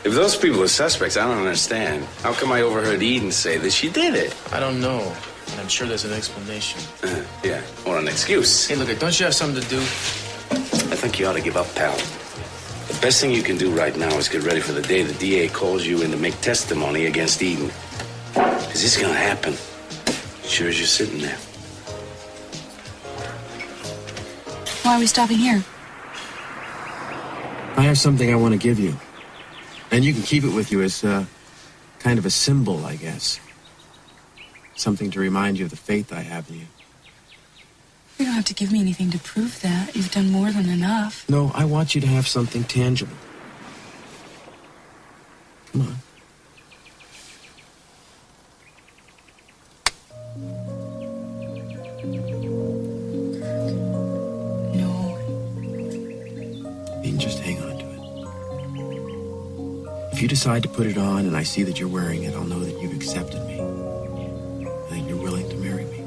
If those people are suspects, I don't understand. How come I overheard Eden say that she did it? I don't know. I'm sure there's an explanation. Yeah, or an excuse. Hey, look, don't you have something to do? I think you ought to give up, pal. The best thing you can do right now is get ready for the day the DA calls you in to make testimony against Eden. Because it's gonna happen. Sure as you're sitting there. Why are we stopping here? I have something I want to give you. And you can keep it with you as kind of a symbol, I guess. Something to remind you of the faith I have in you. You don't have to give me anything to prove that. You've done more than enough. No, I want you to have something tangible. Come on. No. You can just hang on to it. If you decide to put it on and I see that you're wearing it, I'll know that you've accepted me. And that you're willing to marry me.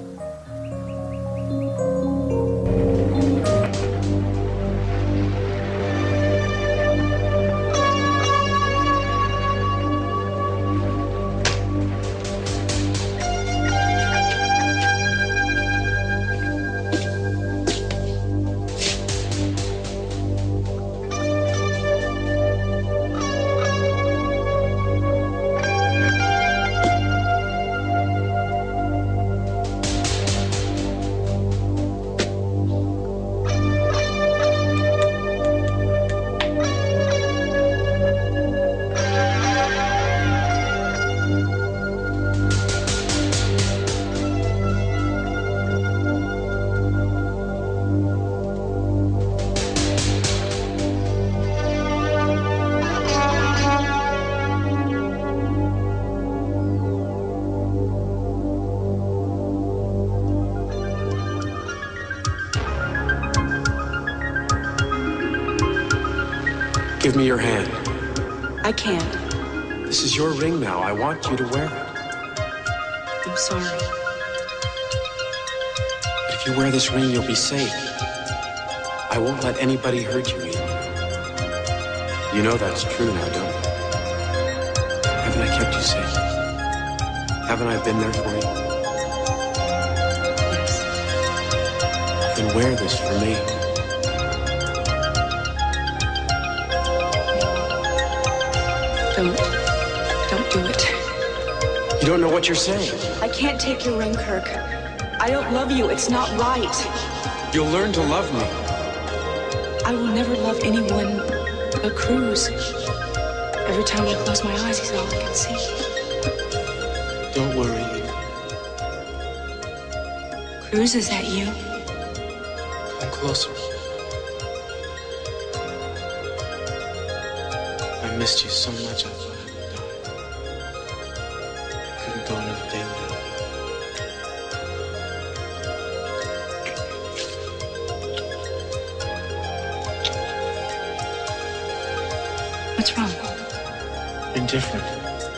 Give me your hand. I can't. This is your ring now. I want you to wear it. I'm sorry. But if you wear this ring, you'll be safe. I won't let anybody hurt you, Eden. You know that's true now, don't you? Haven't I kept you safe? Haven't I been there for you? Yes. Then wear this for me. Don't do it. You don't know what you're saying. I can't take your ring, Kirk. I don't love you. It's not right. You'll learn to love me. I will never love anyone but Cruz. Every time I close my eyes, he's all I can see. Don't worry. Cruz, is that you? Come closer. I missed you so much I thought I would die. I couldn't go another day without you. What's wrong? Indifferent.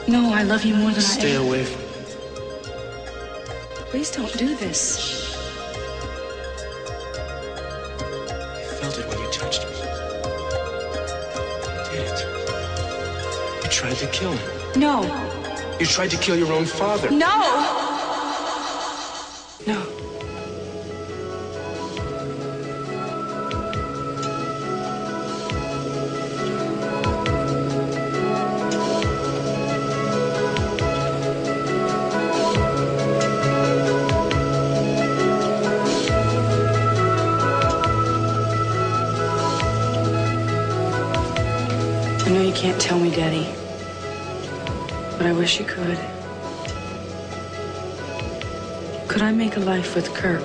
No, I love you more than Stay I am. away from me. Please don't do this. I felt it when you touched me. You did it. You tried to kill him. No. You tried to kill your own father. No! No. I know you can't tell me, Daddy, but I wish you could. Could I make a life with Kirk?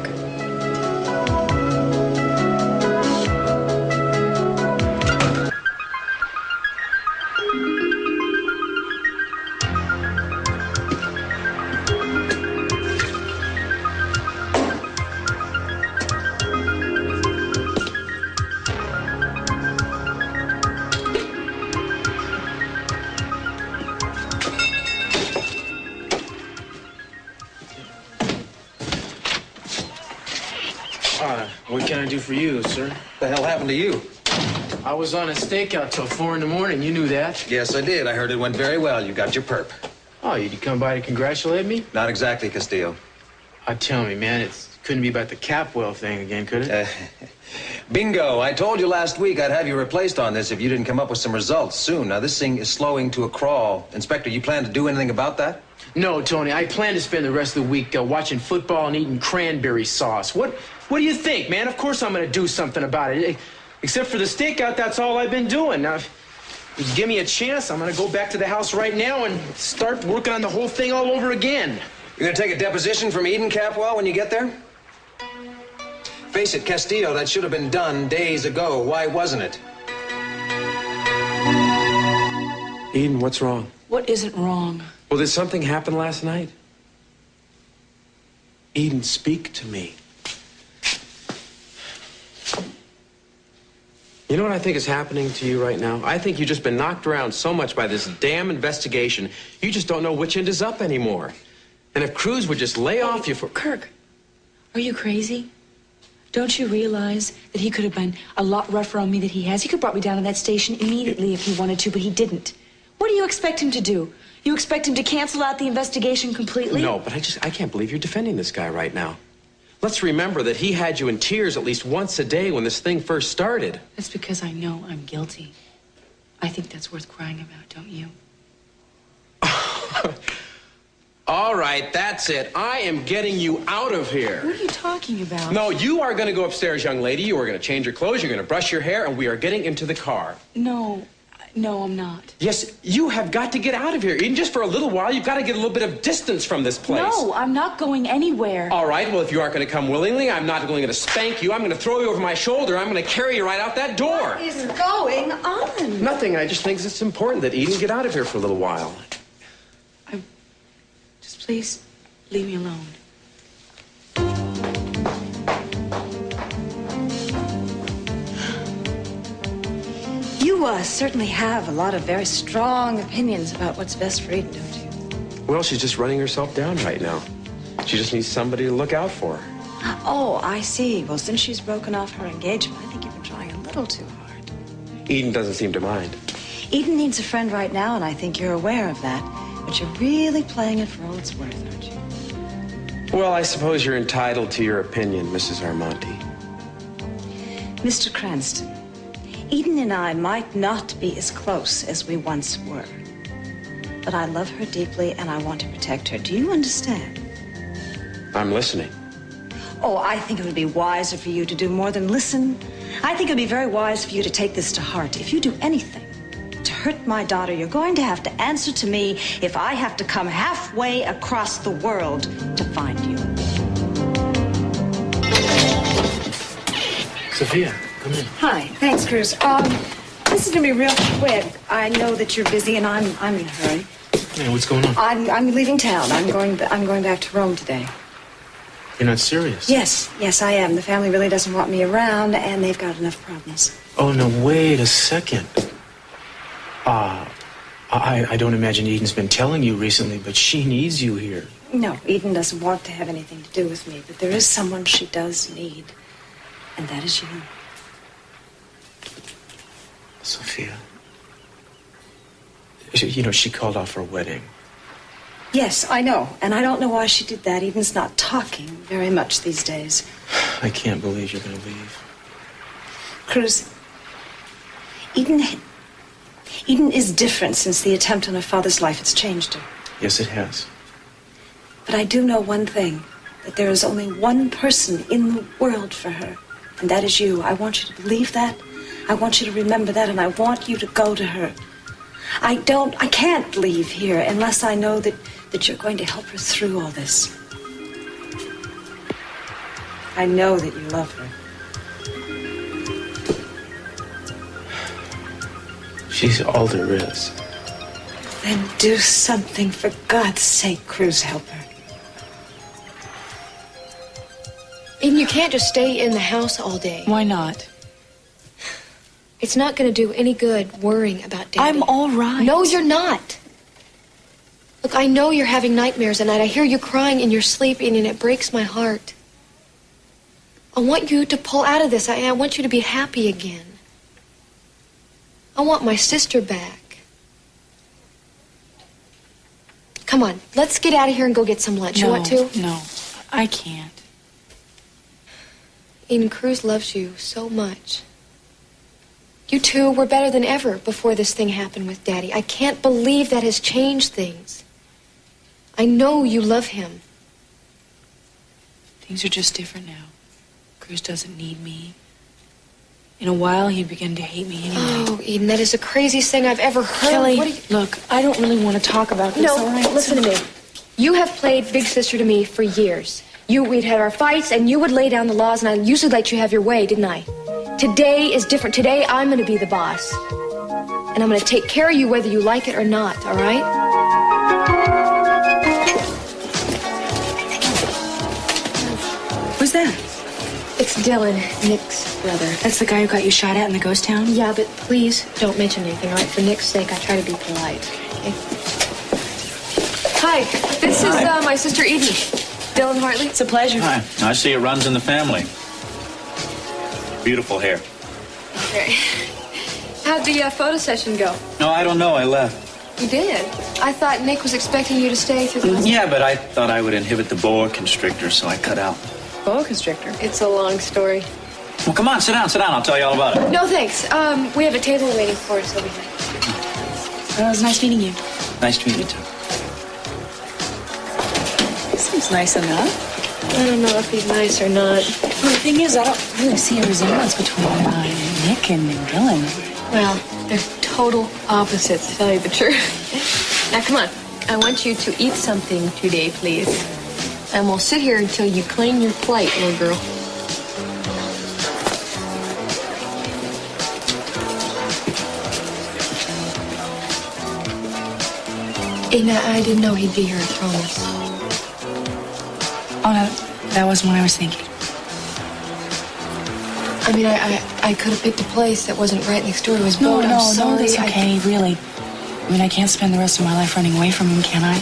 What can I do for you, sir? The hell happened to you? I was on a stakeout till 4 in the morning. You knew that. Yes, I did. I heard it went very well. You got your perp. Oh, you come by to congratulate me? Not exactly, Castillo. Tell me, man, it couldn't be about the Capwell thing again, could it? Bingo. I told you last week I'd have you replaced on this if you didn't come up with some results soon. Now, this thing is slowing to a crawl. Inspector, you plan to do anything about that? No, Tony. I plan to spend the rest of the week watching football and eating cranberry sauce. What do you think, man? Of course I'm going to do something about it. Except for the stakeout, that's all I've been doing. Now, if you give me a chance, I'm going to go back to the house right now and start working on the whole thing all over again. You're going to take a deposition from Eden Capwell when you get there? Face it, Castillo, that should have been done days ago. Why wasn't it? Eden, what's wrong? What isn't wrong? Well, did something happen last night? Eden, speak to me. You know what I think is happening to you right now? I think you've just been knocked around so much by this damn investigation, you just don't know which end is up anymore. And if Cruz would just lay off you for... Kirk, are you crazy? Don't you realize that he could have been a lot rougher on me than he has? He could have brought me down to that station immediately if he wanted to, but he didn't. What do you expect him to do? You expect him to cancel out the investigation completely? No, but I can't believe you're defending this guy right now. Let's remember that he had you in tears at least once a day when this thing first started. That's because I know I'm guilty. I think that's worth crying about, don't you? All right, that's it. I am getting you out of here. What are you talking about? No, you are going to go upstairs, young lady. You are going to change your clothes. You're going to brush your hair, and we are getting into the car. No, I'm not. Yes, you have got to get out of here. Even just for a little while, you've got to get a little bit of distance from this place. No, I'm not going anywhere. All right, well, if you aren't going to come willingly, I'm not going to spank you. I'm going to throw you over my shoulder. I'm going to carry you right out that door. What is going on? Nothing. I just think it's important that Eden get out of here for a little while. Just please leave me alone. You certainly have a lot of very strong opinions about what's best for Eden, don't you? Well, she's just running herself down right now. She just needs somebody to look out for her. Oh, I see. Well, since she's broken off her engagement, I think you've been trying a little too hard. Eden doesn't seem to mind. Eden needs a friend right now, and I think you're aware of that. But you're really playing it for all it's worth, aren't you? Well, I suppose you're entitled to your opinion, Mrs. Armonti. Mr. Cranston, Eden and I might not be as close as we once were. But I love her deeply, and I want to protect her. Do you understand? I'm listening. Oh, I think it would be wiser for you to do more than listen. I think it would be very wise for you to take this to heart. If you do anything to hurt my daughter, you're going to have to answer to me if I have to come halfway across the world to find you. Sophia, come in. Hi, thanks, Cruz. This is gonna be real quick. I know that you're busy, and I'm in a hurry. Hey, what's going on? I'm leaving town. I'm going back to Rome today. You're not serious? Yes, I am. The family really doesn't want me around, and they've got enough problems. Oh, no, wait a second. I don't imagine Eden's been telling you recently, but she needs you here. No, Eden doesn't want to have anything to do with me, but there is someone she does need, and that is you. Sophia. You know, she called off her wedding. Yes, I know, and I don't know why she did that. Eden's not talking very much these days. I can't believe you're going to leave. Cruz, Eden is different since the attempt on her father's life. It's changed her. Yes, it has. But I do know one thing, that there is only one person in the world for her, and that is you. I want you to believe that. I want you to remember that, and I want you to go to her. I can't leave here unless I know that you're going to help her through all this. I know that you love her. She's all there is. Then do something, for God's sake, Cruz. Help her. Eden, you can't just stay in the house all day. Why not? It's not going to do any good worrying about Daddy. I'm all right. No, you're not. Look, I know you're having nightmares at night. I hear you crying in your sleep, and it breaks my heart. I want you to pull out of this. I want you to be happy again. I want my sister back. Come on, let's get out of here and go get some lunch. You want to? No, I can't. Eden&Cruz loves you so much. You two were better than ever before this thing happened with Daddy. I can't believe that has changed things. I know you love him. Things are just different now. Cruz doesn't need me. In a while, he'd begin to hate me anyway. Oh, Eden, that is the craziest thing I've ever heard. Kelly, What do you... look, I don't really want to talk about this, all No, right? listen to me. You have played big sister to me for years. We'd had our fights, and you would lay down the laws, and I usually let you have your way, didn't I? Today is different. Today, I'm going to be the boss. And I'm going to take care of you whether you like it or not, all right? Who's that? It's Dylan, Nick's brother. That's the guy who got you shot at in the ghost town? Yeah, but please don't mention anything, all right? For Nick's sake, I try to be polite, okay? Hi, this is my sister Eden. Dylan Hartley. It's a pleasure. Hi. I see it runs in the family. Beautiful hair. Okay. How'd the photo session go? No, I don't know. I left. You did? I thought Nick was expecting you to stay through the... Yeah, but I thought I would inhibit the boa constrictor, so I cut out. Boa constrictor? It's a long story. Well, come on, sit down. I'll tell you all about it. No, thanks. We have a table waiting for us over here. Well, it was nice meeting you. Nice to meet you, too. Seems nice enough. I don't know if he's nice or not. Well, the thing is, I don't really see a resemblance between Nick and Dylan. Well, they're total opposites, to tell you the truth. Now, come on. I want you to eat something today, please. And we'll sit here until you clean your plate, little girl. Eden, I didn't know he'd be here, I promise. Oh, no, that wasn't what I was thinking. I mean, I could have picked a place that wasn't right next door to his boat. I'm sorry. No, that's okay, really. I mean, I can't spend the rest of my life running away from him, can I?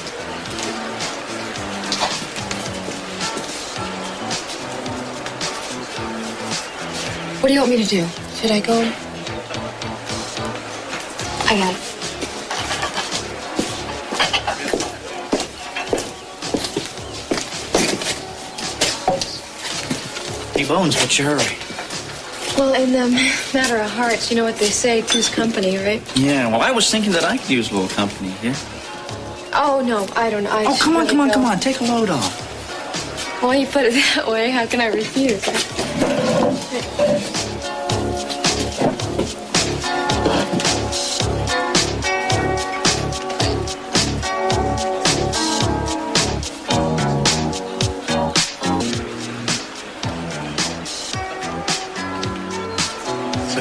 What do you want me to do? Should I go? I got it. Hey, Bones, what's your hurry? Well, in the matter of hearts, you know what they say, two's company, right? Yeah, well, I was thinking that I could use a little company here. Oh, no, I don't know. Oh, come on. Take a load off. Why you put it that way? How can I refuse?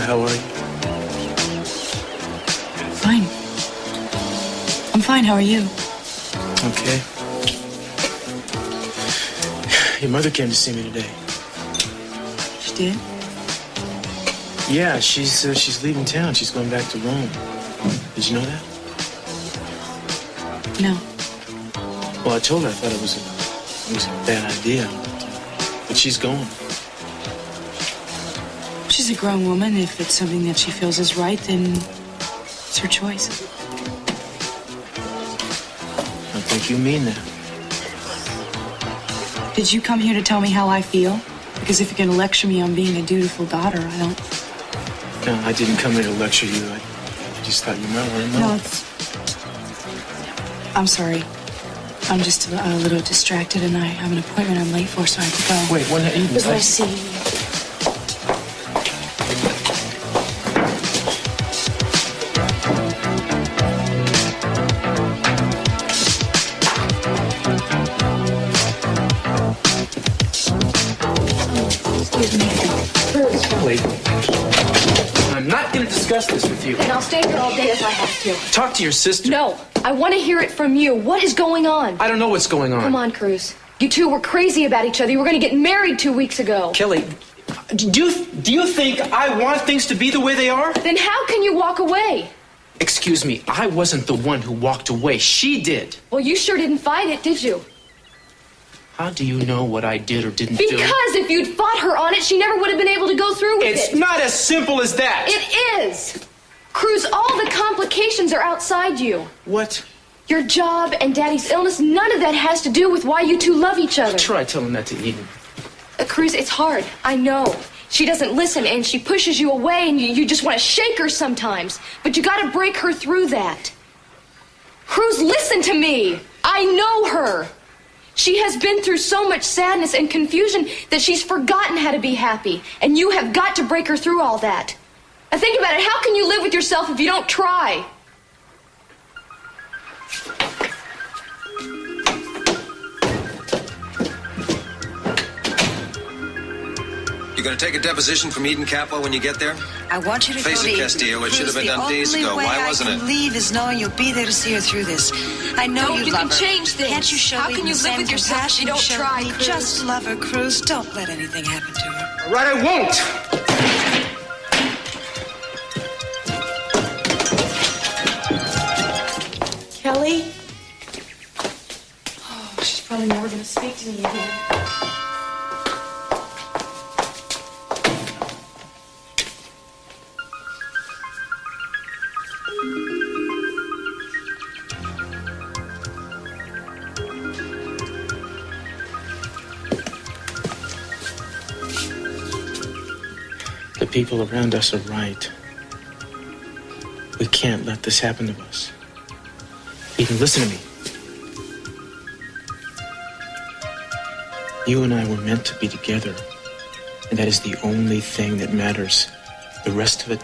How are you? Fine. I'm fine. How are you? Okay. Your mother came to see me today. She did? Yeah, she's leaving town. She's going back to Rome. Did you know that? No. Well, I told her I thought it was a bad idea, but she's going. She's a grown woman. If it's something that she feels is right, then it's her choice. I think you mean that. Did you come here to tell me how I feel? Because if you're going to lecture me on being a dutiful daughter, I don't... No, I didn't come here to lecture you. I just thought you might want to know. No, I'm sorry. I'm just a little distracted, and I have an appointment I'm late for, so I have to go. Wait, when that Eden? It was nice seeing you. Wait. I'm not going to discuss this with you. And I'll stay here all day if I have to. Talk to your sister. No, I want to hear it from you. What is going on? I don't know what's going on. Come on, Cruz. You two were crazy about each other. You were going to get married 2 weeks ago. Kelly, do you think I want things to be the way they are? Then how can you walk away? Excuse me, I wasn't the one who walked away. She did. Well, you sure didn't fight it, did you? How do you know what I did or didn't do? Because if you'd fought her on it, she never would have been able to go through with it. It's not as simple as that. It is. Cruz, all the complications are outside you. What? Your job and Daddy's illness, none of that has to do with why you two love each other. Try telling that to Eden. Cruz, it's hard. I know. She doesn't listen and she pushes you away and you just want to shake her sometimes. But you got to break her through that. Cruz, listen to me. I know her. She has been through so much sadness and confusion that she's forgotten how to be happy. And you have got to break her through all that. Now think about it. How can you live with yourself if you don't try? You gonna take a deposition from Eden Capwell when you get there? I want you to Face go it, to Castillo, it Cruz, should have been done days ago. Why wasn't The it? only way I can leave is knowing you'll be there to see her through this. I know No, you you love can her. change things. Can't you show How Eden can you the live same with yourself if you compassion don't try, showed me? Cruz? Just love her, Cruz. Don't let anything happen to her. All right, I won't. Kelly? Oh, she's probably never going to speak to me again. The people around us are right. We can't let this happen to us. Eden, listen to me. You and I were meant to be together, and that is the only thing that matters. The rest of it...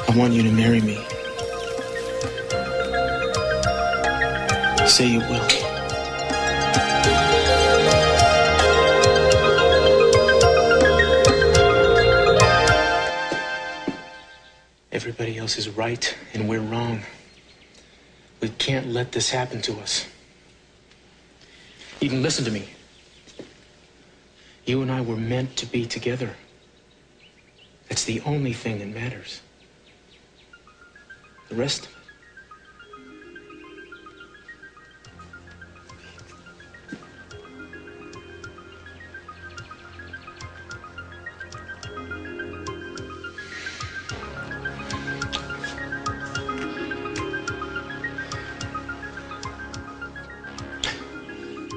I want you to marry me. Say you will. Everybody else is right and we're wrong. We can't let this happen to us. Eden, listen to me. You and I were meant to be together. That's the only thing that matters. The rest of it.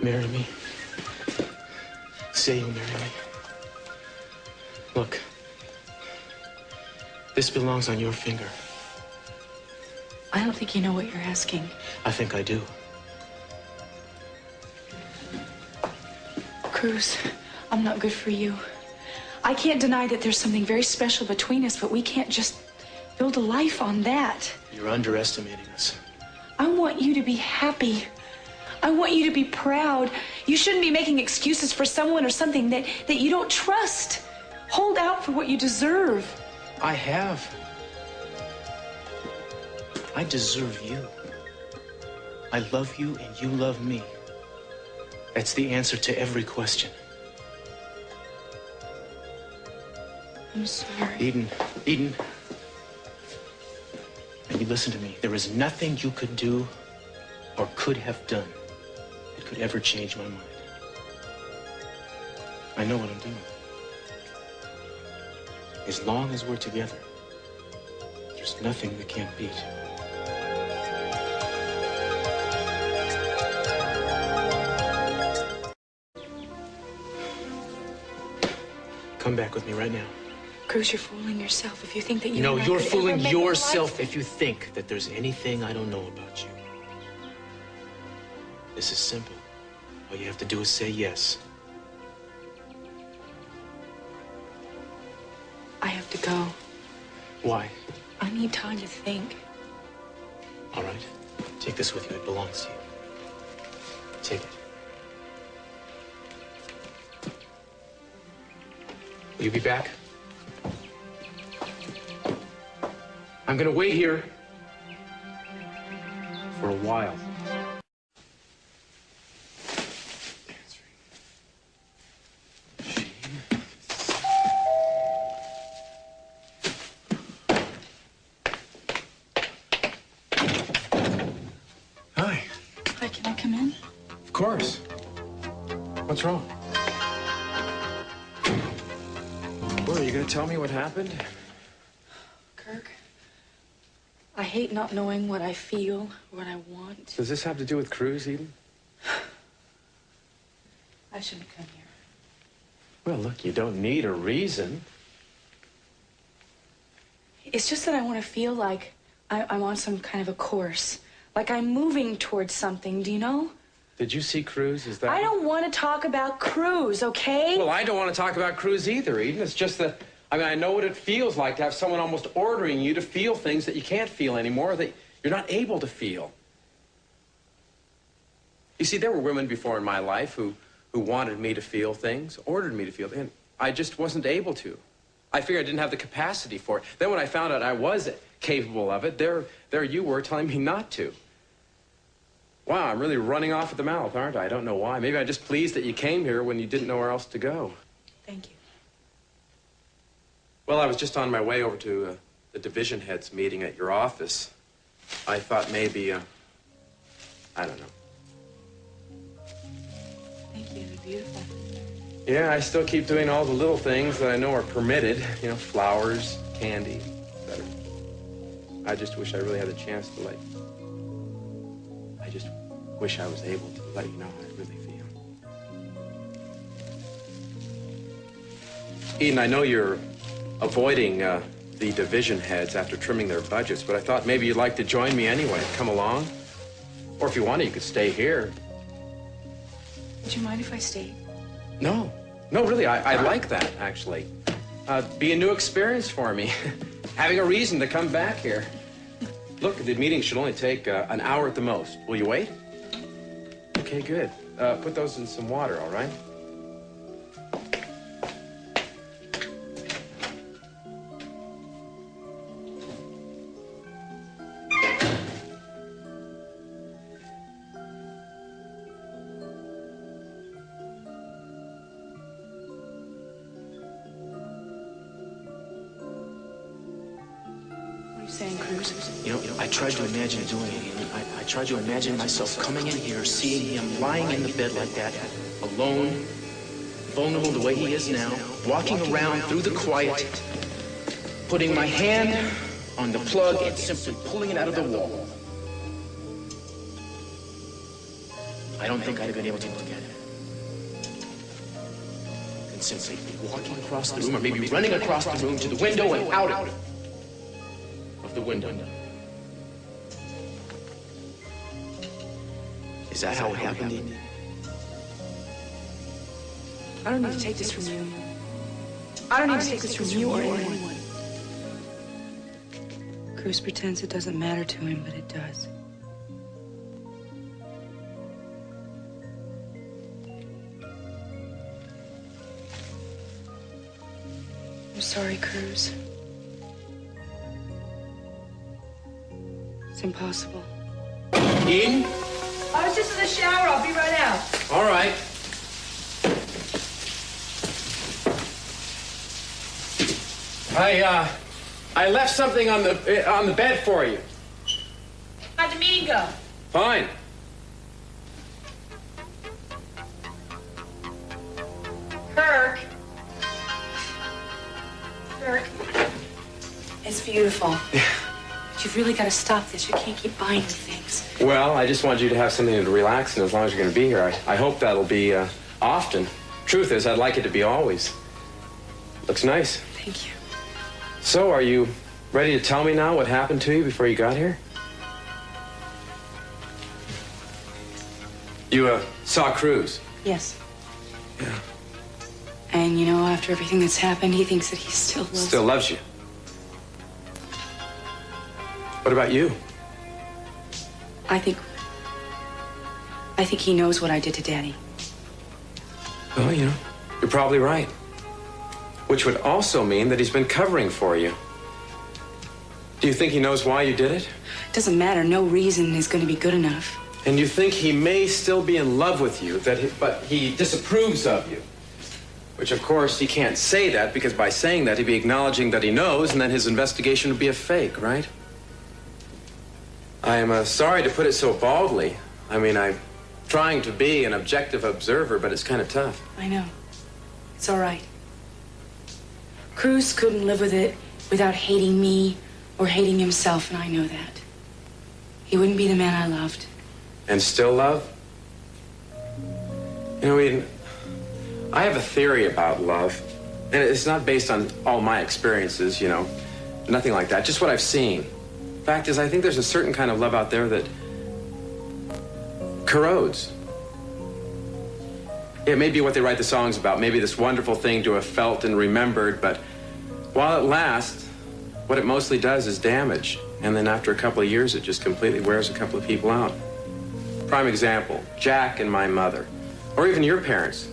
Marry me. Say you'll marry me. Look, this belongs on your finger. I don't think you know what you're asking. I think I do. Cruz, I'm not good for you. I can't deny that there's something very special between us, but we can't just build a life on that. You're underestimating us. I want you to be happy. I want you to be proud. You shouldn't be making excuses for someone or something that you don't trust. Hold out for what you deserve. I have. I deserve you. I love you and you love me. That's the answer to every question. I'm sorry. Eden. Maybe listen to me. There is nothing you could do or could have done that could ever change my mind. I know what I'm doing. As long as we're together, there's nothing we can't beat. Come back with me right now. Cruz, you're fooling yourself if you think that you No, and I you're could ever fooling make a life. yourself if you think that there's anything I don't know about you. This is simple. All you have to do is say yes. I have to go. Why? I need time to think. All right. Take this with you. It belongs to you. Take it. Will you be back? I'm gonna wait here for a while. Answering. What's wrong? Well, are you going to tell me what happened? Kirk, I hate not knowing what I feel, what I want. Does this have to do with Cruz, Eden? I shouldn't come here. Well, look, you don't need a reason. It's just that I want to feel like I'm on some kind of a course. Like I'm moving towards something, do you know? Did you see Cruz? Is that... I don't want to talk about Cruz, okay? Well, I don't want to talk about Cruz either, Eden. It's just that, I know what it feels like to have someone almost ordering you to feel things that you can't feel anymore, that you're not able to feel. You see, there were women before in my life who wanted me to feel things, ordered me to feel things, and I just wasn't able to. I figured I didn't have the capacity for it. Then when I found out I was capable of it, there you were telling me not to. Wow, I'm really running off at the mouth, aren't I? I don't know why. Maybe I'm just pleased that you came here when you didn't know where else to go. Thank you. Well, I was just on my way over to the division heads meeting at your office. I thought maybe, I don't know. Thank you. You're beautiful. Yeah, I still keep doing all the little things that I know are permitted. You know, flowers, candy, etc. I just wish I really had the chance to I just wish I was able to let you know how I really feel. Eden, I know you're avoiding the division heads after trimming their budgets, but I thought maybe you'd like to join me anyway. Come along. Or if you wanted, you could stay here. Would you mind if I stayed? No, really, I like that, actually. Be a new experience for me. Having a reason to come back here. Look, the meeting should only take an hour at the most. Will you wait? Okay, good. Put those in some water, all right? Saying, Cruz? You know, I tried to imagine doing it. I tried to imagine myself coming in here, seeing him lying in the bed like that, alone, vulnerable the way he is now, walking around through the quiet, putting my hand on the plug and simply pulling it out of the wall. I don't think I'd have been able to look at it. And simply walking across the room, or maybe running across the room to the window and out of the window. Is that how it happened, Eden? I don't need to take this from you. I don't need to take this from you or anyone. Cruz pretends it doesn't matter to him, but it does. I'm sorry, Cruz. It's impossible. Eden? I was just in the shower. I'll be right out. All right. I left something on the bed for you. How'd the meeting go? Fine. Kirk. It's beautiful. But you've really got to stop this. You can't keep buying me things. Well, I just wanted you to have something to relax in as long as you're going to be here. I hope that'll be often. Truth is, I'd like it to be always. Looks nice. Thank you. So, are you ready to tell me now what happened to you before you got here? You, saw Cruz? Yes. Yeah. And you know, after everything that's happened, he thinks that he still loves Still loves you. What about you? I think he knows what I did to Daddy. Well, you know, you're probably right. Which would also mean that he's been covering for you. Do you think he knows why you did it? Doesn't matter. No reason is going to be good enough. And you think he may still be in love with you, but he disapproves of you? Which, of course, he can't say that, because by saying that, he'd be acknowledging that he knows, and then his investigation would be a fake, right? I am sorry to put it so baldly. I mean, I trying to be an objective observer, but it's kind of tough. I know. It's all right. Cruz couldn't live with it without hating me or hating himself, and I know that. He wouldn't be the man I loved. And still love? You know, Eden, I have a theory about love, and it's not based on all my experiences, you know, nothing like that, just what I've seen. Fact is, I think there's a certain kind of love out there that corrodes. It may be what they write the songs about, maybe this wonderful thing to have felt and remembered, but while it lasts, what it mostly does is damage. And then after a couple of years, it just completely wears a couple of people out. Prime example, Jack and my mother, or even your parents.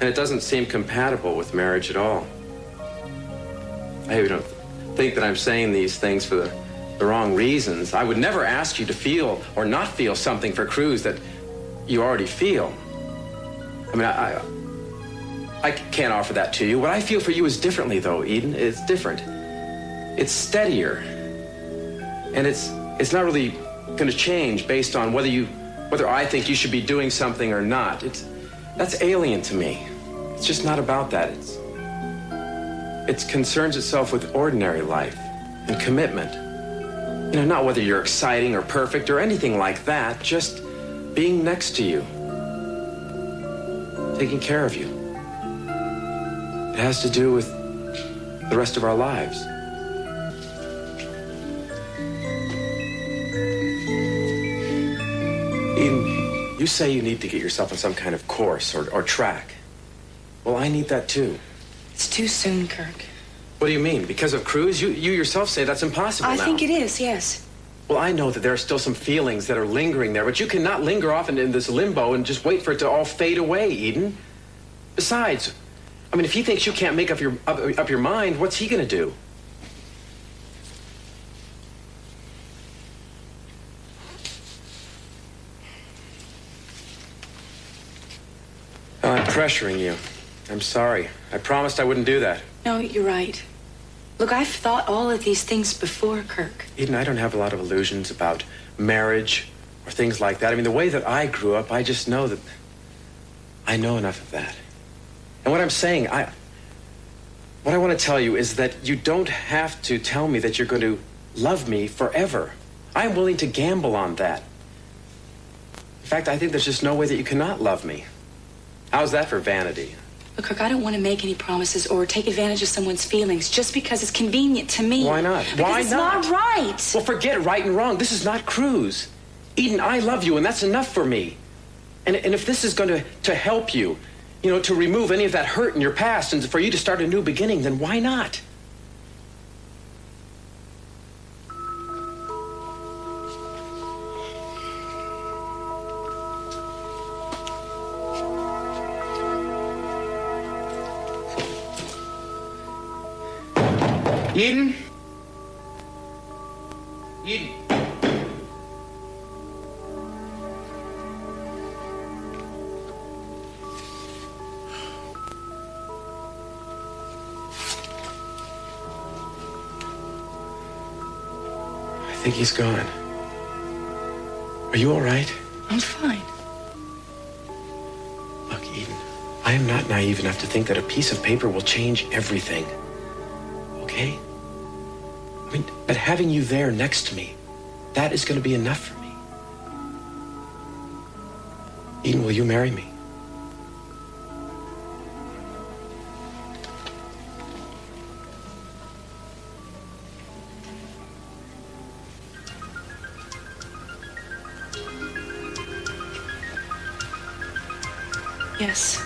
And it doesn't seem compatible with marriage at all. I hope you don't think that I'm saying these things for the wrong reasons. I would never ask you to feel or not feel something for Cruz that you already feel. I mean, I can't offer that to you. What I feel for you is differently, though, Eden. It's different. It's steadier. And it's not really going to change based on whether I think you should be doing something or not. That's alien to me. It's just not about that. It concerns itself with ordinary life and commitment. You know, not whether you're exciting or perfect or anything like that, just being next to you, taking care of you. It has to do with the rest of our lives. Eden, you say you need to get yourself on some kind of course or track. Well, I need that too. It's too soon, Kirk. What do you mean? Because of Cruz? You yourself say that's impossible now. I think it is, yes. Well, I know that there are still some feelings that are lingering there, but you cannot linger off in this limbo and just wait for it to all fade away, Eden. Besides, I mean, if he thinks you can't make up your mind, what's he going to do? I'm pressuring you. I'm sorry. I promised I wouldn't do that. No, you're right. Look, I've thought all of these things before, Kirk. Eden, I don't have a lot of illusions about marriage or things like that. I mean, the way that I grew up, I just know that I know enough of that. And what I'm saying, what I want to tell you is that you don't have to tell me that you're going to love me forever. I'm willing to gamble on that. In fact, I think there's just no way that you cannot love me. How's that for vanity? Look, Kirk, I don't want to make any promises or take advantage of someone's feelings just because it's convenient to me. Why not? Because Why it's not? not right. Well, forget right and wrong. This is not Cruz. Eden, I love you, and that's enough for me. And if this is going to help you, you know, to remove any of that hurt in your past and for you to start a new beginning, then why not? Eden? Eden? I think he's gone. Are you all right? I'm fine. Look, Eden, I am not naive enough to think that a piece of paper will change everything. Okay? I mean, but having you there next to me, that is going to be enough for me. Eden, will you marry me? Yes.